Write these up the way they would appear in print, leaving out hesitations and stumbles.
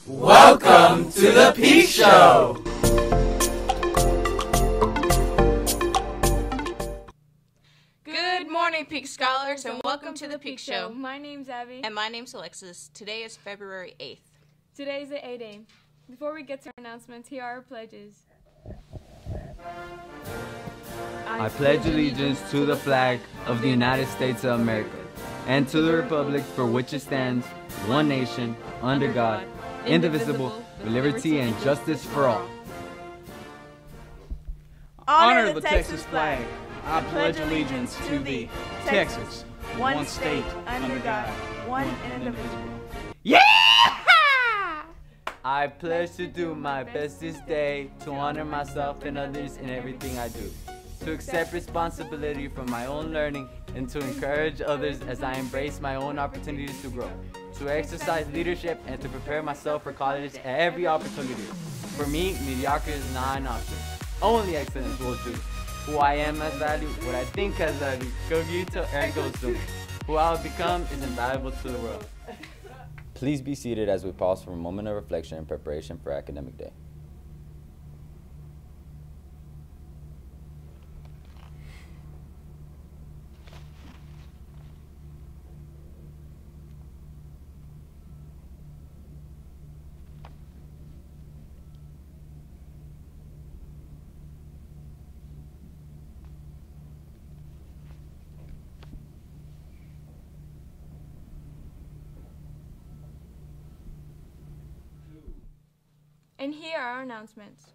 Welcome to the Peak Show! Good morning, Peak Scholars, and welcome to the Peak Show. My name's Abby. And my name's Alexis. Today is February 8th. Today's the A-Day. Before we get to our announcements, here are our pledges. I pledge allegiance to the flag of the United States of America and to the republic for which it stands, one nation, under God, indivisible, with liberty and justice for all. Honor the Texas flag. I pledge allegiance to thee, Texas, one state, under God, one indivisible. Yeah! I pledge to do my best this day, to honor myself and others in everything I do, to accept responsibility for my own learning, and to encourage others as I embrace my own opportunities to grow, to exercise leadership and to prepare myself for college at every opportunity. For me, mediocrity is not an option. Only excellence will do. Who I am has value, what I think has value. Cogito ergo sum. Who I will become is invaluable to the world. Please be seated as we pause for a moment of reflection in preparation for academic day. And here are our announcements.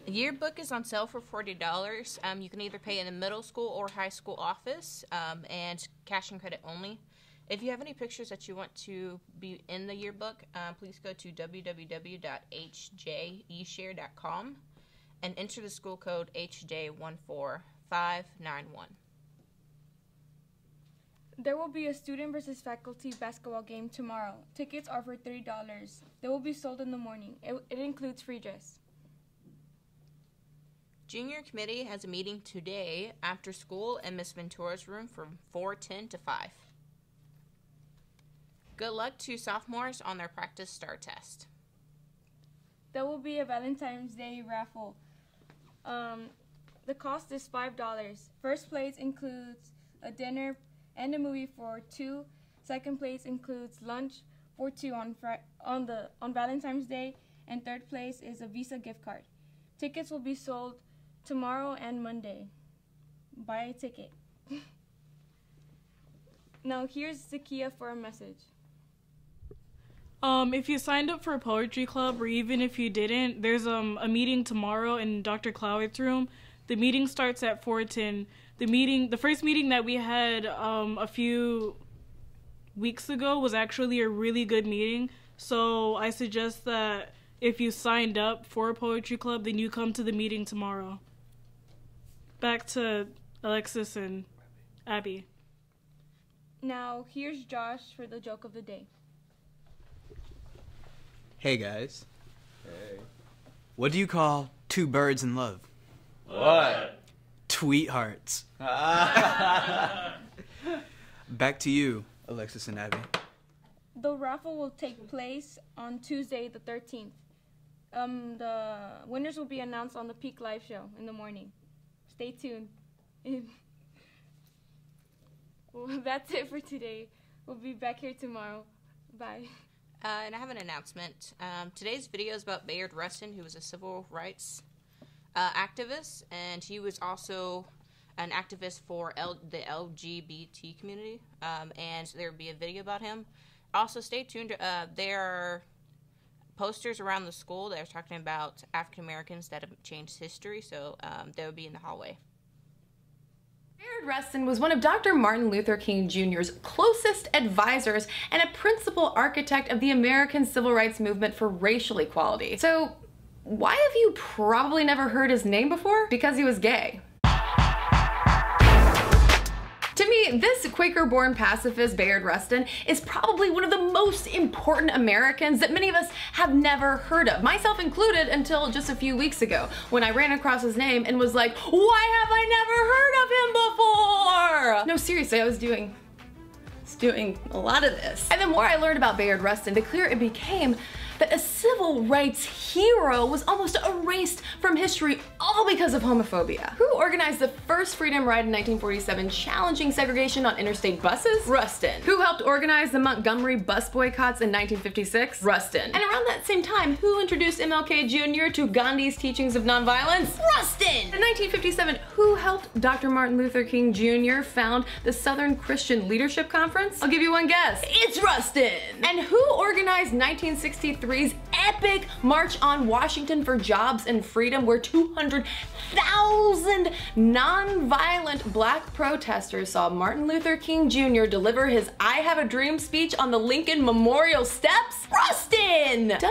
Yearbook is on sale for $40. You can either pay in the middle school or high school office, and cash and credit only. If you have any pictures that you want to be in the yearbook, please go to www.hjeshare.com and enter the school code HJ14591. There will be a student versus faculty basketball game tomorrow. Tickets are for $30. They will be sold in the morning. It includes free dress. Junior committee has a meeting today after school in Miss Ventura's room from 4:10 to 5. Good luck to sophomores on their practice STAR test. There will be a Valentine's Day raffle. The cost is $5. First place includes a dinner and a movie for 2. Second place includes lunch for 2 on Valentine's Day, and third place is a Visa gift card. Tickets will be sold tomorrow and Monday. Buy a ticket. Now here's Zakia for a message. If you signed up for a poetry club, or even if you didn't, there's a meeting tomorrow in Dr. Clowett's room. The meeting starts at 4:10. The first meeting that we had a few weeks ago was actually a really good meeting. So I suggest that if you signed up for a poetry club, then you come to the meeting tomorrow. Back to Alexis and Abby. Now here's Josh for the joke of the day. Hey guys. Hey. What do you call two birds in love? What? Tweethearts. Back to you, Alexis and Abby. The raffle will take place on Tuesday the 13th. The winners will be announced on the Peak Live show in the morning. Stay tuned. Well, that's it for today. We'll be back here tomorrow. Bye. And I have an announcement. Today's video is about Bayard Rustin, who was a civil rights activist, and he was also an activist for the LGBT community, and there will be a video about him. Also, stay tuned. There are posters around the school that are talking about African Americans that have changed history, so they will be in the hallway. Bayard Rustin was one of Dr. Martin Luther King Jr.'s closest advisors and a principal architect of the American civil rights movement for racial equality. So, why have you probably never heard his name before? Because he was gay. To me, me, this Quaker-born pacifist, Bayard Rustin, is probably one of the most important Americans that many of us have never heard of, myself included, until just a few weeks ago, when I ran across his name and was like, why have I never heard of him before? No, seriously, I was doing a lot of this. And the more I learned about Bayard Rustin, the clearer it became that a civil rights hero was almost erased from history all because of homophobia. Who organized the first freedom ride in 1947 challenging segregation on interstate buses? Rustin. Who helped organize the Montgomery bus boycotts in 1956? Rustin. And around that same time, who introduced MLK Jr. to Gandhi's teachings of nonviolence? Rustin. In 1957, who helped Dr. Martin Luther King Jr. found the Southern Christian Leadership Conference? I'll give you one guess. It's Rustin. And who organized 1963's epic March on Washington for Jobs and Freedom, where 200,000 non-violent black protesters saw Martin Luther King Jr. deliver his I Have a Dream speech on the Lincoln Memorial steps? Rustin! Duh!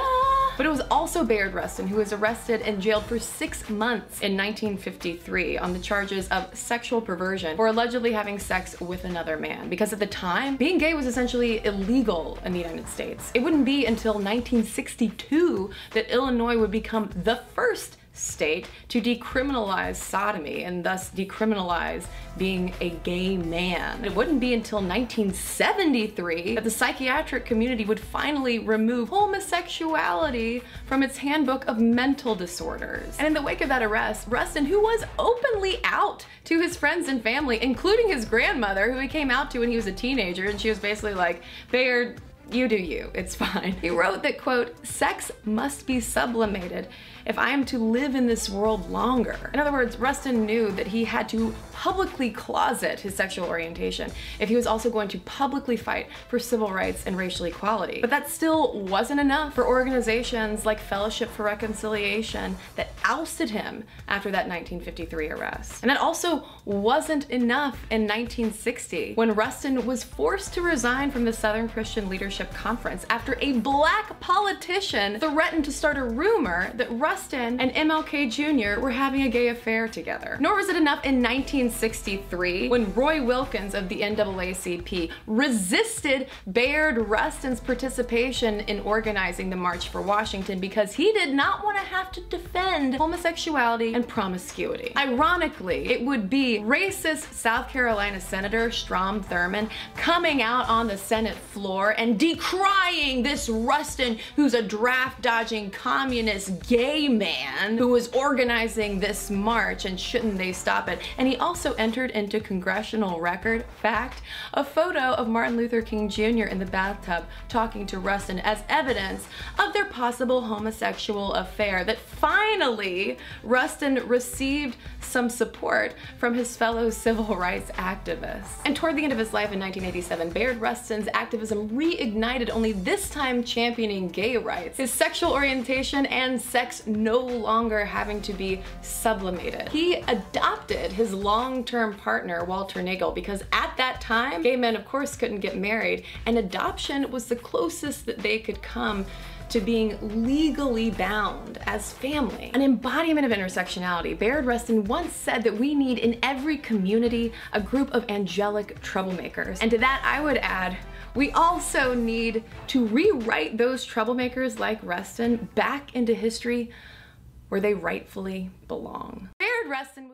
But it was also Bayard Rustin who was arrested and jailed for 6 months in 1953 on the charges of sexual perversion for allegedly having sex with another man. Because at the time, being gay was essentially illegal in the United States. It wouldn't be until 1962 that Illinois would become the first state to decriminalize sodomy and thus decriminalize being a gay man. It wouldn't be until 1973 that the psychiatric community would finally remove homosexuality from its handbook of mental disorders. And in the wake of that arrest, Rustin, who was openly out to his friends and family, including his grandmother, who he came out to when he was a teenager, and she was basically like, Bayard, you do you, it's fine. He wrote that, quote, sex must be sublimated if I am to live in this world longer. In other words, Rustin knew that he had to publicly closet his sexual orientation if he was also going to publicly fight for civil rights and racial equality. But that still wasn't enough for organizations like Fellowship for Reconciliation that ousted him after that 1953 arrest. And that also wasn't enough in 1960 when Rustin was forced to resign from the Southern Christian Leadership Conference after a black politician threatened to start a rumor that Rustin and MLK Jr. were having a gay affair together. Nor was it enough in 1963 when Roy Wilkins of the NAACP resisted Bayard Rustin's participation in organizing the March for Washington because he did not want to have to defend homosexuality and promiscuity. Ironically, it would be racist South Carolina Senator Strom Thurmond coming out on the Senate floor and decrying this Rustin, who's a draft-dodging communist gay man who was organizing this march, and shouldn't they stop it. And he also entered into congressional record fact a photo of Martin Luther King Jr. in the bathtub talking to Rustin as evidence of their possible homosexual affair that finally Rustin received some support from his fellow civil rights activists. And toward the end of his life in 1987, Bayard Rustin's activism reignited, only this time championing gay rights, his sexual orientation and sex no longer having to be sublimated. He adopted his long-term partner, Walter Nagel, because at that time, gay men of course couldn't get married, and adoption was the closest that they could come to being legally bound as family. An embodiment of intersectionality, Bayard Rustin once said that we need in every community a group of angelic troublemakers. And to that I would add, we also need to rewrite those troublemakers like Rustin back into history where they rightfully belong. Bayard Rustin